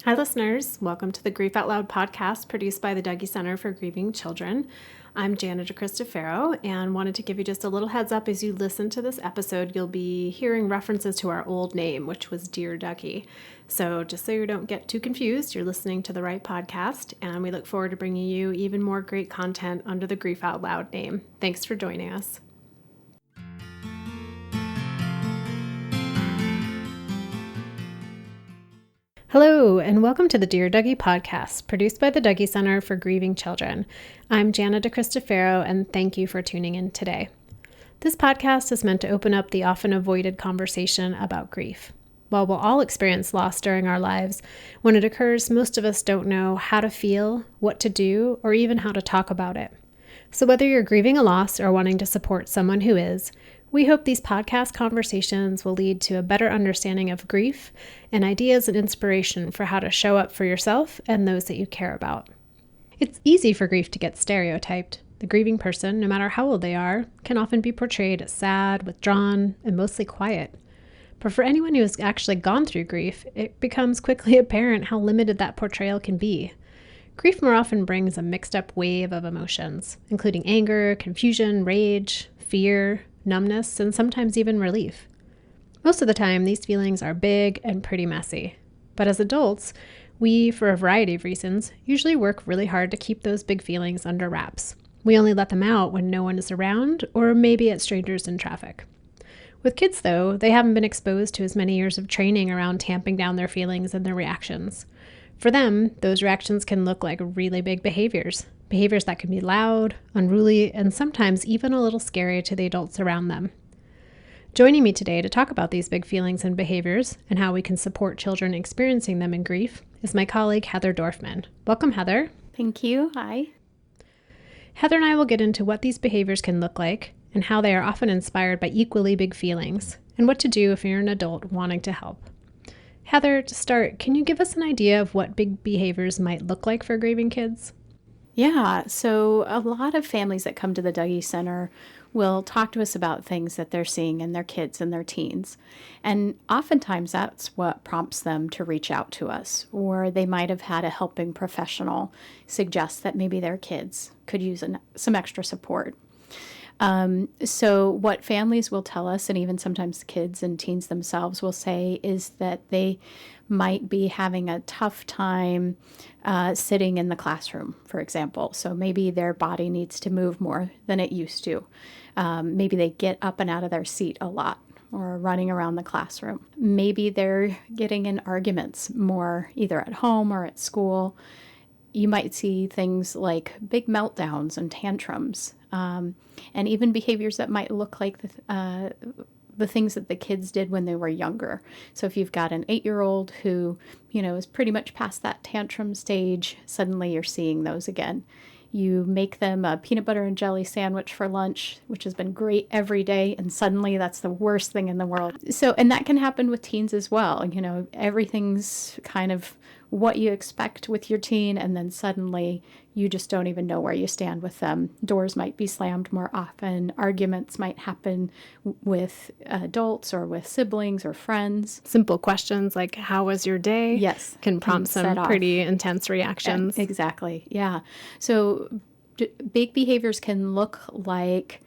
Hi, listeners. Welcome to the Grief Out Loud podcast produced by the Dougy Center for Grieving Children. I'm Jana DeCristofaro and wanted to give you just a little heads up as you listen to this episode. You'll be hearing references to our old name, which was Dear Dougy. So just so you don't get too confused, you're listening to the right podcast, and we look forward to bringing you even more great content under the Grief Out Loud name. Thanks for joining us. Hello, and welcome to the Dear Dougy podcast, produced by the Dougy Center for Grieving Children. I'm Jana DeCristofaro, and thank you for tuning in today. This podcast is meant to open up the often avoided conversation about grief. While we'll all experience loss during our lives, when it occurs, most of us don't know how to feel, what to do, or even how to talk about it. So whether you're grieving a loss or wanting to support someone who is, we hope these podcast conversations will lead to a better understanding of grief and ideas and inspiration for how to show up for yourself and those that you care about. It's easy for grief to get stereotyped. The grieving person, no matter how old they are, can often be portrayed as sad, withdrawn, and mostly quiet. But for anyone who has actually gone through grief, it becomes quickly apparent how limited that portrayal can be. Grief more often brings a mixed-up wave of emotions, including anger, confusion, rage, fear, numbness, and sometimes even relief. Most of the time, these feelings are big and pretty messy. But as adults, we, for a variety of reasons, usually work really hard to keep those big feelings under wraps. We only let them out when no one is around, or maybe at strangers in traffic. With kids, though, they haven't been exposed to as many years of training around tamping down their feelings and their reactions. For them, those reactions can look like really big behaviors that can be loud, unruly, and sometimes even a little scary to the adults around them. Joining me today to talk about these big feelings and behaviors and how we can support children experiencing them in grief is my colleague, Heather Dorfman. Welcome, Heather. Thank you. Hi. Heather and I will get into what these behaviors can look like and how they are often inspired by equally big feelings and what to do if you're an adult wanting to help. Heather, to start, can you give us an idea of what big behaviors might look like for grieving kids? Yeah, so a lot of families that come to the Dougy Center will talk to us about things that they're seeing in their kids and their teens. And oftentimes that's what prompts them to reach out to us, or they might have had a helping professional suggest that maybe their kids could use some extra support. So what families will tell us, and even sometimes kids and teens themselves will say, is that they might be having a tough time sitting in the classroom, for example. So maybe their body needs to move more than it used to. Maybe they get up and out of their seat a lot or running around the classroom. Maybe they're getting in arguments more either at home or at school. You might see things like big meltdowns and tantrums, and even behaviors that might look like the things that the kids did when they were younger. So if you've got an 8-year-old who, is pretty much past that tantrum stage, suddenly you're seeing those again. You make them a peanut butter and jelly sandwich for lunch, which has been great every day, and suddenly that's the worst thing in the world. So, and that can happen with teens as well. Everything's kind of what you expect with your teen, and then suddenly you just don't even know where you stand with them. Doors might be slammed more often. Arguments might happen with adults or with siblings or friends. Simple questions like, how was your day? Yes. Can prompt some pretty intense reactions. Exactly. Yeah. So big behaviors can look like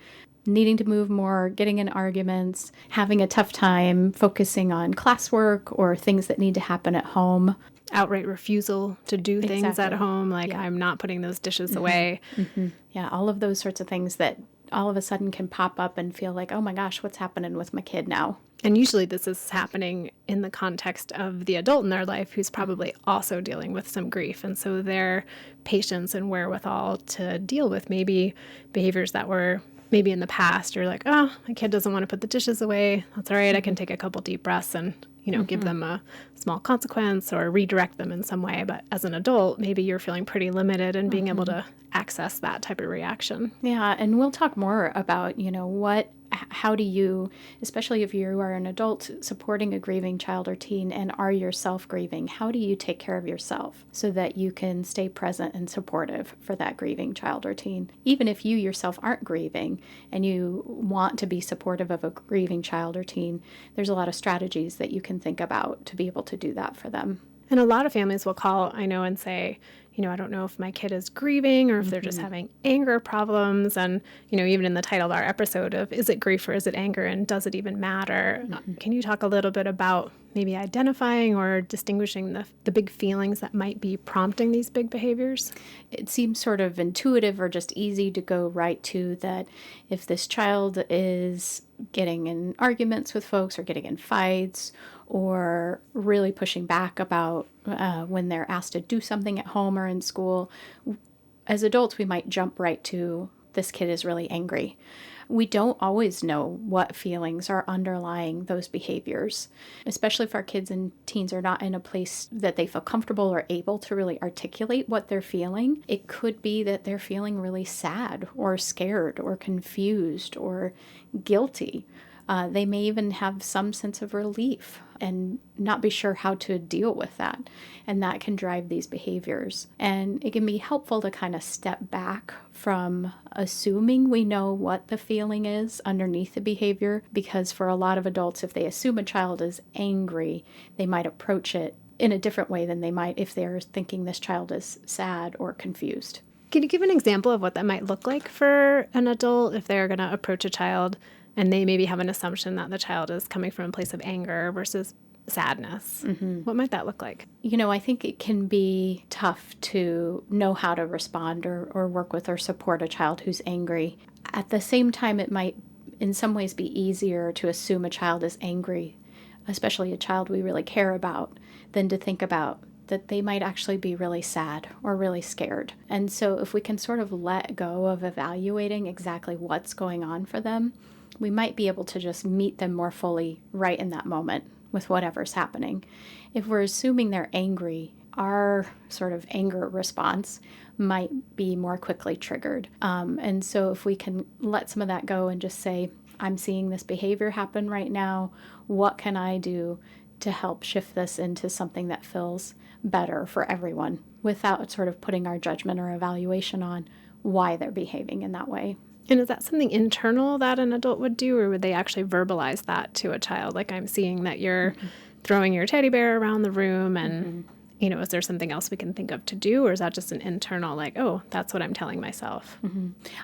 needing to move more, getting in arguments, having a tough time focusing on classwork or things that need to happen at home. Outright refusal to do things at home, like I'm not putting those dishes away. Mm-hmm. Yeah, all of those sorts of things that all of a sudden can pop up and feel like, oh my gosh, what's happening with my kid now? And usually this is happening in the context of the adult in their life who's probably also dealing with some grief. And so their patience and wherewithal to deal with maybe behaviors that were maybe in the past, you're like, oh, my kid doesn't want to put the dishes away. That's all right. I can take a couple deep breaths and give them a small consequence or redirect them in some way. But as an adult, maybe you're feeling pretty limited in being able to access that type of reaction. Yeah, and we'll talk more about, how do you, especially if you are an adult supporting a grieving child or teen and are yourself grieving, how do you take care of yourself so that you can stay present and supportive for that grieving child or teen? Even if you yourself aren't grieving and you want to be supportive of a grieving child or teen, there's a lot of strategies that you can think about to be able to do that for them. And a lot of families will call, I know, and say, I don't know if my kid is grieving or if they're just having anger problems. And, even in the title of our episode of is it grief or is it anger and does it even matter? Can you talk a little bit about maybe identifying or distinguishing the big feelings that might be prompting these big behaviors? It seems sort of intuitive or just easy to go right to that if this child is getting in arguments with folks or getting in fights or really pushing back about when they're asked to do something at home or in school, as adults, we might jump right to this kid is really angry. We don't always know what feelings are underlying those behaviors, especially if our kids and teens are not in a place that they feel comfortable or able to really articulate what they're feeling. It could be that they're feeling really sad or scared or confused or guilty. They may even have some sense of relief and not be sure how to deal with that. And that can drive these behaviors. And it can be helpful to kind of step back from assuming we know what the feeling is underneath the behavior, because for a lot of adults, if they assume a child is angry, they might approach it in a different way than they might if they're thinking this child is sad or confused. Can you give an example of what that might look like for an adult if they're going to approach a child and they maybe have an assumption that the child is coming from a place of anger versus sadness? What might that look like? I think it can be tough to know how to respond or work with or support a child who's angry. At the same time, it might in some ways be easier to assume a child is angry, especially a child we really care about, than to think about that they might actually be really sad or really scared. And so if we can sort of let go of evaluating exactly what's going on for them, we might be able to just meet them more fully right in that moment with whatever's happening. If we're assuming they're angry, our sort of anger response might be more quickly triggered. And so if we can let some of that go and just say, I'm seeing this behavior happen right now, what can I do to help shift this into something that feels better for everyone without sort of putting our judgment or evaluation on why they're behaving in that way. And is that something internal that an adult would do, or would they actually verbalize that to a child? Like, I'm seeing that you're throwing your teddy bear around the room and, is there something else we can think of to do? Or is that just an internal, like, oh, that's what I'm telling myself?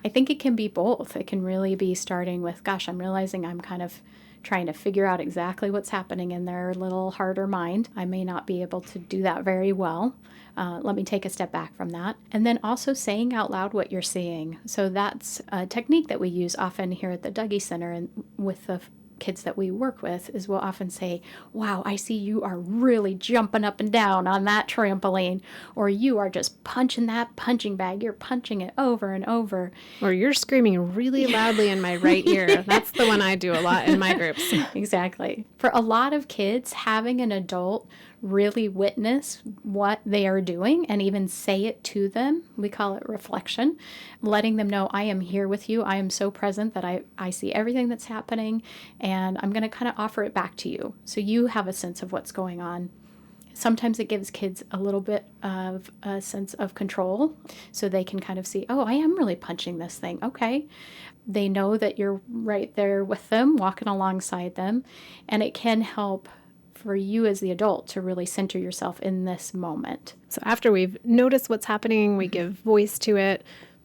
I think it can be both. It can really be starting with, gosh, I'm realizing I'm kind of trying to figure out exactly what's happening in their little heart or mind. I may not be able to do that very well. Let me take a step back from that. And then also saying out loud what you're seeing. So that's a technique that we use often here at the Dougy Center and with the kids that we work with is we'll often say, wow, I see you are really jumping up and down on that trampoline, or you are just punching that punching bag. You're punching it over and over. Or you're screaming really loudly in my right ear. That's the one I do a lot in my groups. Exactly. For a lot of kids, having an adult really witness what they are doing and even say it to them, we call it reflection, letting them know, I am here with you. I am so present that I see everything that's happening, and I'm going to kind of offer it back to you so you have a sense of what's going on. Sometimes it gives kids a little bit of a sense of control so they can kind of see, oh, I am really punching this thing. Okay. They know that you're right there with them, walking alongside them, and it can help for you as the adult to really center yourself in this moment. So after we've noticed what's happening, we give voice to it.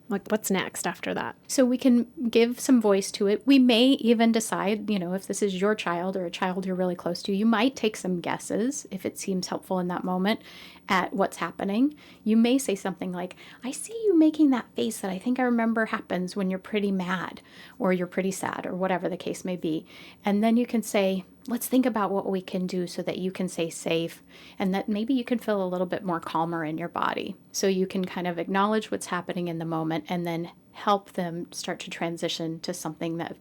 Like, what's next after that? So we can give some voice to it. We may even decide, if this is your child or a child you're really close to, you might take some guesses if it seems helpful in that moment at what's happening. You may say something like, I see you making that face that I think I remember happens when you're pretty mad or you're pretty sad or whatever the case may be. And then you can say, let's think about what we can do so that you can stay safe and that maybe you can feel a little bit more calmer in your body. So you can kind of acknowledge what's happening in the moment and then help them start to transition to something that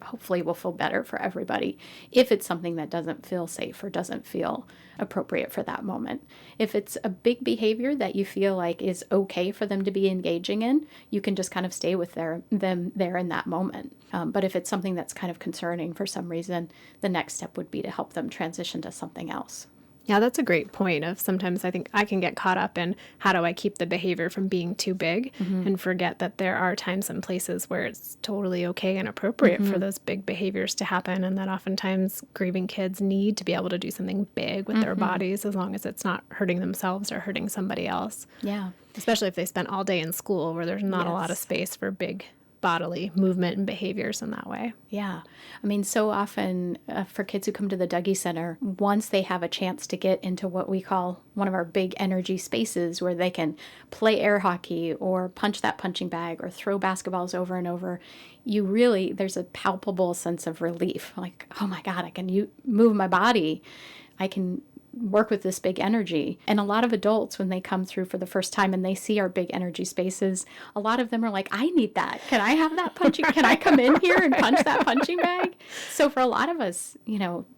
hopefully will feel better for everybody if it's something that doesn't feel safe or doesn't feel appropriate for that moment. If it's a big behavior that you feel like is okay for them to be engaging in, you can just kind of stay with them there in that moment. But if it's something that's kind of concerning for some reason, the next step would be to help them transition to something else. Yeah, that's a great point of sometimes I think I can get caught up in how do I keep the behavior from being too big and forget that there are times and places where it's totally okay and appropriate for those big behaviors to happen, and that oftentimes grieving kids need to be able to do something big with their bodies as long as it's not hurting themselves or hurting somebody else. Yeah. Especially if they spent all day in school where there's not a lot of space for big bodily movement and behaviors in that way. Yeah. I mean, so often for kids who come to the Dougy Center, once they have a chance to get into what we call one of our big energy spaces where they can play air hockey or punch that punching bag or throw basketballs over and over, there's a palpable sense of relief. Like, oh my God, I can move my body. I can work with this big energy. And a lot of adults, when they come through for the first time and they see our big energy spaces, a lot of them are like, I need that. Can I have that punching? Can I come in here and punch that punching bag? So for a lot of us,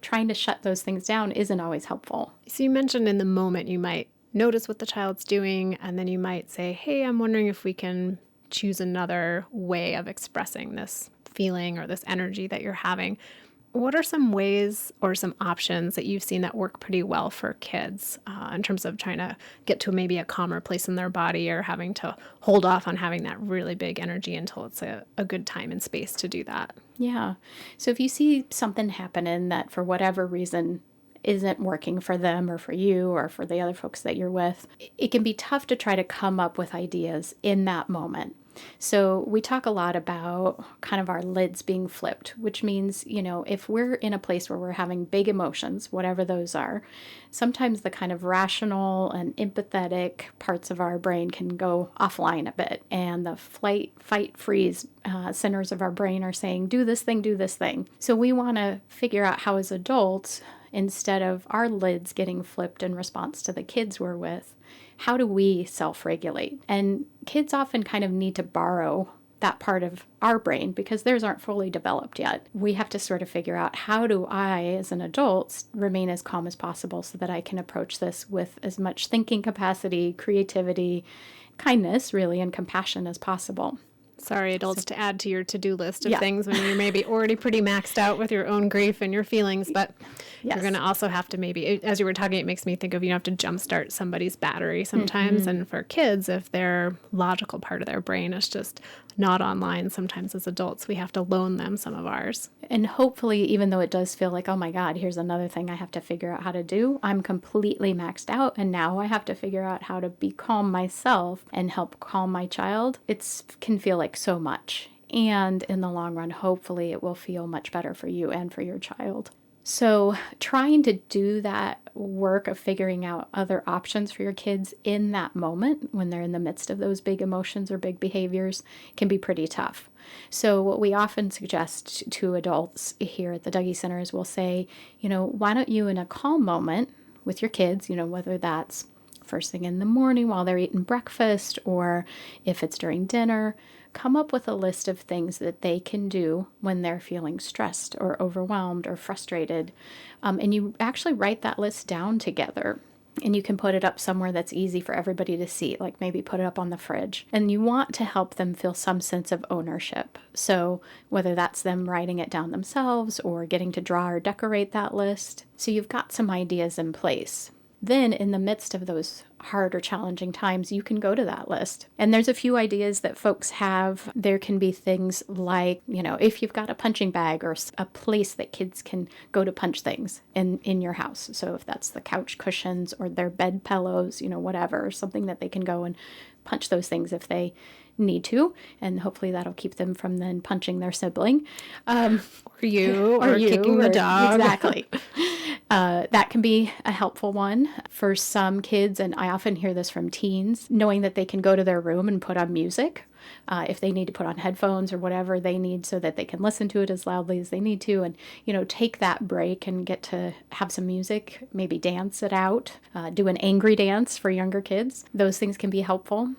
trying to shut those things down isn't always helpful. So you mentioned in the moment you might notice what the child's doing, and then you might say, hey, I'm wondering if we can choose another way of expressing this feeling or this energy that you're having. What are some ways or some options that you've seen that work pretty well for kids in terms of trying to get to maybe a calmer place in their body or having to hold off on having that really big energy until it's a good time and space to do that? Yeah. So if you see something happening that for whatever reason isn't working for them or for you or for the other folks that you're with, it can be tough to try to come up with ideas in that moment. So we talk a lot about kind of our lids being flipped, which means, if we're in a place where we're having big emotions, whatever those are, sometimes the kind of rational and empathetic parts of our brain can go offline a bit. And the flight, fight, freeze centers of our brain are saying, do this thing, do this thing. So we want to figure out how as adults, instead of our lids getting flipped in response to the kids we're with, how do we self-regulate? And kids often kind of need to borrow that part of our brain because theirs aren't fully developed yet. We have to sort of figure out, how do I, as an adult, remain as calm as possible so that I can approach this with as much thinking capacity, creativity, kindness, really, and compassion as possible. Sorry, adults, to add to your to-do list of things when you're maybe already pretty maxed out with your own grief and your feelings, but you're going to also have to maybe, as you were talking, it makes me think of, you have to jumpstart somebody's battery sometimes. And for kids, if their logical part of their brain is just not online, sometimes as adults, we have to loan them some of ours. And hopefully, even though it does feel like, oh my God, here's another thing I have to figure out how to do, I'm completely maxed out, and now I have to figure out how to be calm myself and help calm my child. It can feel like so much. And in the long run, hopefully it will feel much better for you and for your child. So trying to do that work of figuring out other options for your kids in that moment when they're in the midst of those big emotions or big behaviors can be pretty tough. So what we often suggest to adults here at the Dougy Center is we'll say, why don't you in a calm moment with your kids, whether that's first thing in the morning while they're eating breakfast or if it's during dinner, come up with a list of things that they can do when they're feeling stressed or overwhelmed or frustrated. And you actually write that list down together. And you can put it up somewhere that's easy for everybody to see, like maybe put it up on the fridge. And you want to help them feel some sense of ownership. So whether that's them writing it down themselves or getting to draw or decorate that list. So you've got some ideas in place. Then in the midst of those hard or challenging times, you can go to that list. And there's a few ideas that folks have. There can be things like, if you've got a punching bag or a place that kids can go to punch things in your house. So if that's the couch cushions or their bed pillows, whatever, something that they can go and punch those things if they need to, and hopefully that'll keep them from then punching their sibling. Or kicking the dog. Exactly. That can be a helpful one for some kids, and I often hear this from teens, knowing that they can go to their room and put on music if they need to put on headphones or whatever they need so that they can listen to it as loudly as they need to, and take that break and get to have some music, maybe dance it out, do an angry dance for younger kids. Those things can be helpful.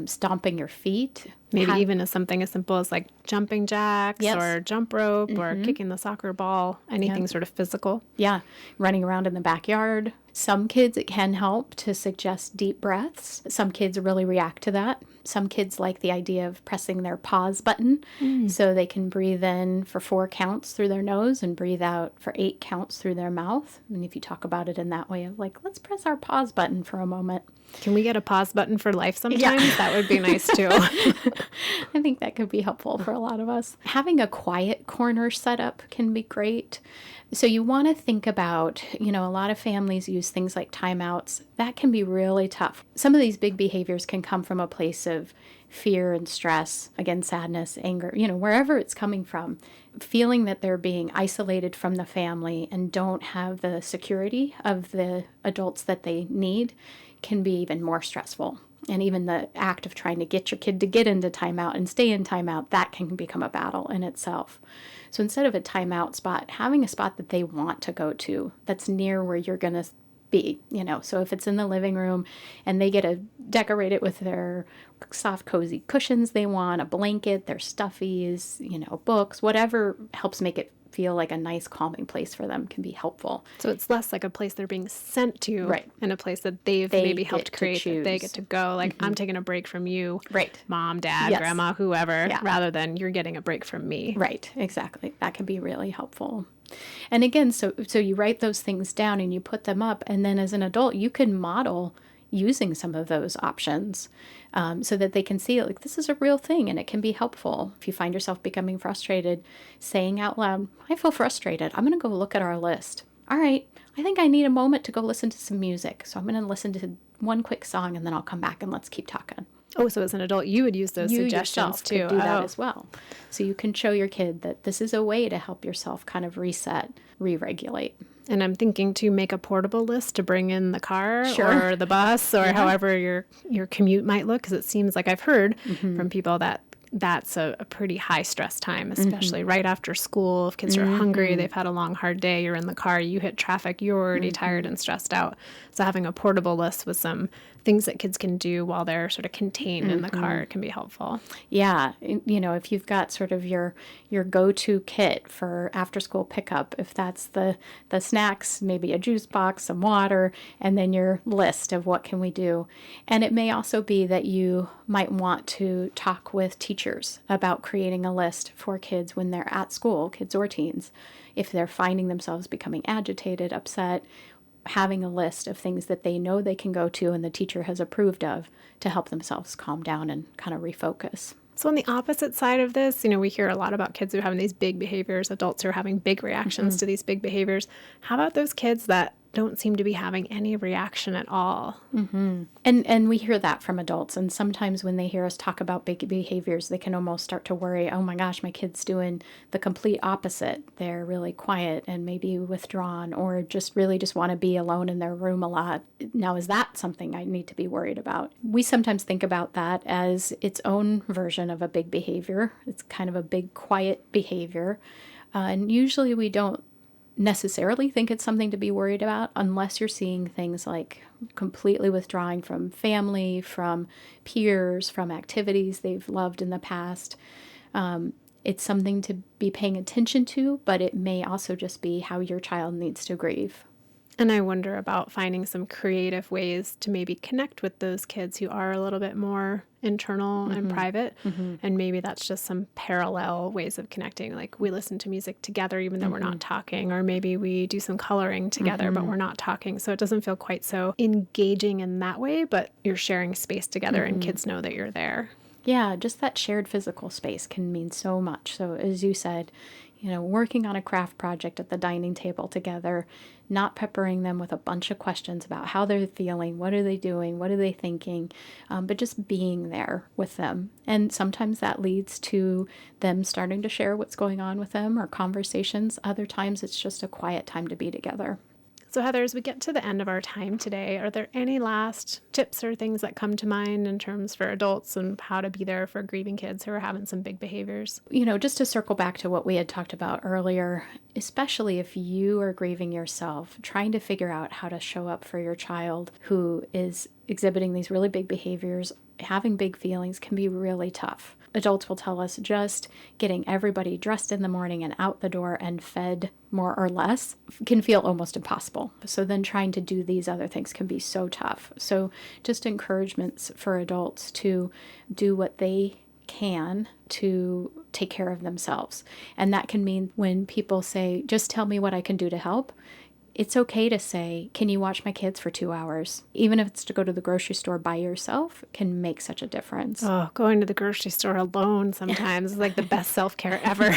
Stomping your feet, Maybe even as something as simple as like jumping jacks Yes. or jump rope or kicking the soccer ball, anything sort of physical. Yeah, running around in the backyard. Some kids, it can help to suggest deep breaths. Some kids really react to that. Some kids like the idea of pressing their pause button so they can breathe in for 4 counts through their nose and breathe out for 8 counts through their mouth. And if you talk about it in that way of like, let's press our pause button for a moment. Can we get a pause button for life sometimes? Yeah. That would be nice too. I think that could be helpful for a lot of us. Having a quiet corner set up can be great. So you want to think about, a lot of families use things like timeouts. That can be really tough. Some of these big behaviors can come from a place of fear and stress, again, sadness, anger, wherever it's coming from. Feeling that they're being isolated from the family and don't have the security of the adults that they need can be even more stressful. And even the act of trying to get your kid to get into timeout and stay in timeout, that can become a battle in itself. So instead of a timeout spot, having a spot that they want to go to that's near where you're going to be, So if it's in the living room and they get to decorate it with their soft, cozy cushions they want, a blanket, their stuffies, books, whatever helps make it feel like a nice calming place for them can be helpful. So it's less like a place they're being sent to, right, and a place that they maybe helped create, that they get to go, like, I'm taking a break from you, right, mom, dad, grandma, whoever, rather than you're getting a break from me. Right, exactly. That can be really helpful. And again, so you write those things down and you put them up, and then as an adult, you can model using some of those options so that they can see like this is a real thing and it can be helpful. If you find yourself becoming frustrated, saying out loud, I feel frustrated. I'm going to go look at our list. All right, I think I need a moment to go listen to some music. So I'm going to listen to one quick song and then I'll come back and let's keep talking. Oh, so as an adult, you would use those suggestions too. You could do that as well. So you can show your kid that this is a way to help yourself kind of reset, re-regulate. And I'm thinking to make a portable list to bring in the car or the bus or however your commute might look, because it seems like I've heard from people that that's a pretty high stress time, especially right after school. If kids are hungry, they've had a long, hard day, you're in the car, you hit traffic, you're already tired and stressed out. So having a portable list with some things that kids can do while they're sort of contained in the car can be helpful. Yeah. If you've got sort of your go-to kit for after school pickup, if that's the snacks, maybe a juice box, some water, and then your list of what can we do. And it may also be that you might want to talk with teachers about creating a list for kids when they're at school, kids or teens, if they're finding themselves becoming agitated, upset, having a list of things that they know they can go to and the teacher has approved of to help themselves calm down and kind of refocus. So on the opposite side of this, we hear a lot about kids who are having these big behaviors, adults who are having big reactions to these big behaviors. How about those kids that don't seem to be having any reaction at all? And we hear that from adults. And sometimes when they hear us talk about big behaviors, they can almost start to worry, oh my gosh, my kid's doing the complete opposite. They're really quiet and maybe withdrawn or just want to be alone in their room a lot. Now, is that something I need to be worried about? We sometimes think about that as its own version of a big behavior. It's kind of a big quiet behavior. And usually we don't necessarily think it's something to be worried about unless you're seeing things like completely withdrawing from family, from peers, from activities they've loved in the past. It's something to be paying attention to, but it may also just be how your child needs to grieve. And I wonder about finding some creative ways to maybe connect with those kids who are a little bit more internal and private. And maybe that's just some parallel ways of connecting. Like we listen to music together, even though we're not talking, or maybe we do some coloring together, but we're not talking. So it doesn't feel quite so engaging in that way, but you're sharing space together and kids know that you're there. Yeah, just that shared physical space can mean so much. So as you said, working on a craft project at the dining table together, not peppering them with a bunch of questions about how they're feeling, what are they doing, what are they thinking, but just being there with them. And sometimes that leads to them starting to share what's going on with them or conversations. Other times it's just a quiet time to be together. So Heather, as we get to the end of our time today, are there any last tips or things that come to mind in terms for adults and how to be there for grieving kids who are having some big behaviors? Just to circle back to what we had talked about earlier, especially if you are grieving yourself, trying to figure out how to show up for your child who is exhibiting these really big behaviors, having big feelings can be really tough. adults will tell us just getting everybody dressed in the morning and out the door and fed more or less can feel almost impossible. So then trying to do these other things can be so tough. So just encouragements for adults to do what they can to take care of themselves. And that can mean when people say, just tell me what I can do to help. It's okay to say, can you watch my kids for 2 hours? Even if it's to go to the grocery store by yourself, can make such a difference. Oh, going to the grocery store alone sometimes is like the best self-care ever.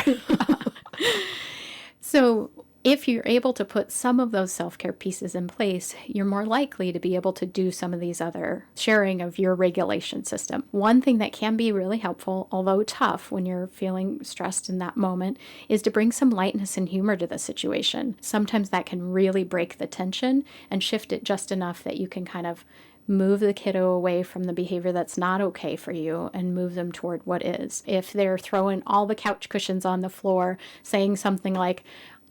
So if you're able to put some of those self-care pieces in place, you're more likely to be able to do some of these other sharing of your regulation system. One thing that can be really helpful, although tough when you're feeling stressed in that moment, is to bring some lightness and humor to the situation. Sometimes that can really break the tension and shift it just enough that you can kind of move the kiddo away from the behavior that's not okay for you and move them toward what is. If they're throwing all the couch cushions on the floor, saying something like,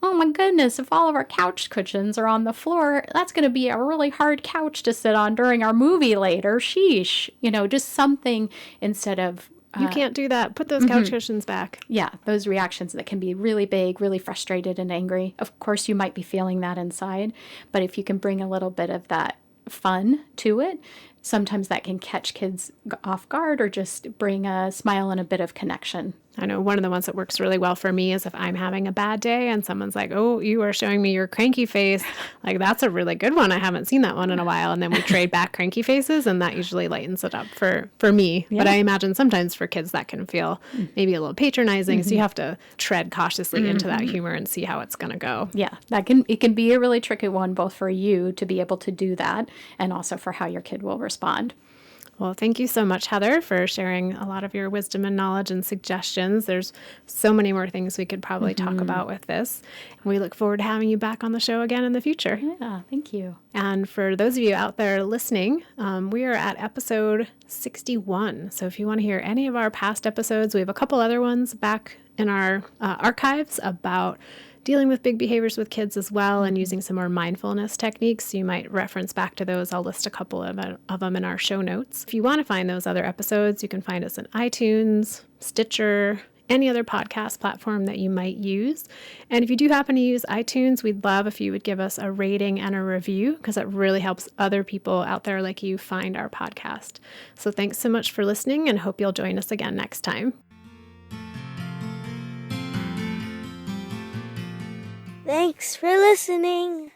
oh my goodness, if all of our couch cushions are on the floor, that's going to be a really hard couch to sit on during our movie later. Sheesh. Just something instead of... You can't do that. Put those couch cushions back. Yeah, those reactions that can be really big, really frustrated and angry. Of course, you might be feeling that inside, but if you can bring a little bit of that fun to it, sometimes that can catch kids off guard or just bring a smile and a bit of connection. I know one of the ones that works really well for me is if I'm having a bad day and someone's like, oh, you are showing me your cranky face. Like, that's a really good one. I haven't seen that one in a while. And then we trade back cranky faces, and that usually lightens it up for me. Yeah. But I imagine sometimes for kids that can feel maybe a little patronizing. So you have to tread cautiously into that humor and see how it's going to go. Yeah, it can be a really tricky one, both for you to be able to do that and also for how your kid will respond. Well, thank you so much, Heather, for sharing a lot of your wisdom and knowledge and suggestions. There's so many more things we could probably talk about with this. And we look forward to having you back on the show again in the future. Yeah, thank you. And for those of you out there listening, we are at episode 61. So if you want to hear any of our past episodes, we have a couple other ones back in our archives about dealing with big behaviors with kids as well, and using some more mindfulness techniques. You might reference back to those. I'll list a couple of them in our show notes. If you want to find those other episodes, you can find us in iTunes, Stitcher, any other podcast platform that you might use. And if you do happen to use iTunes, we'd love if you would give us a rating and a review, because it really helps other people out there like you find our podcast. So thanks so much for listening, and hope you'll join us again next time. Thanks for listening.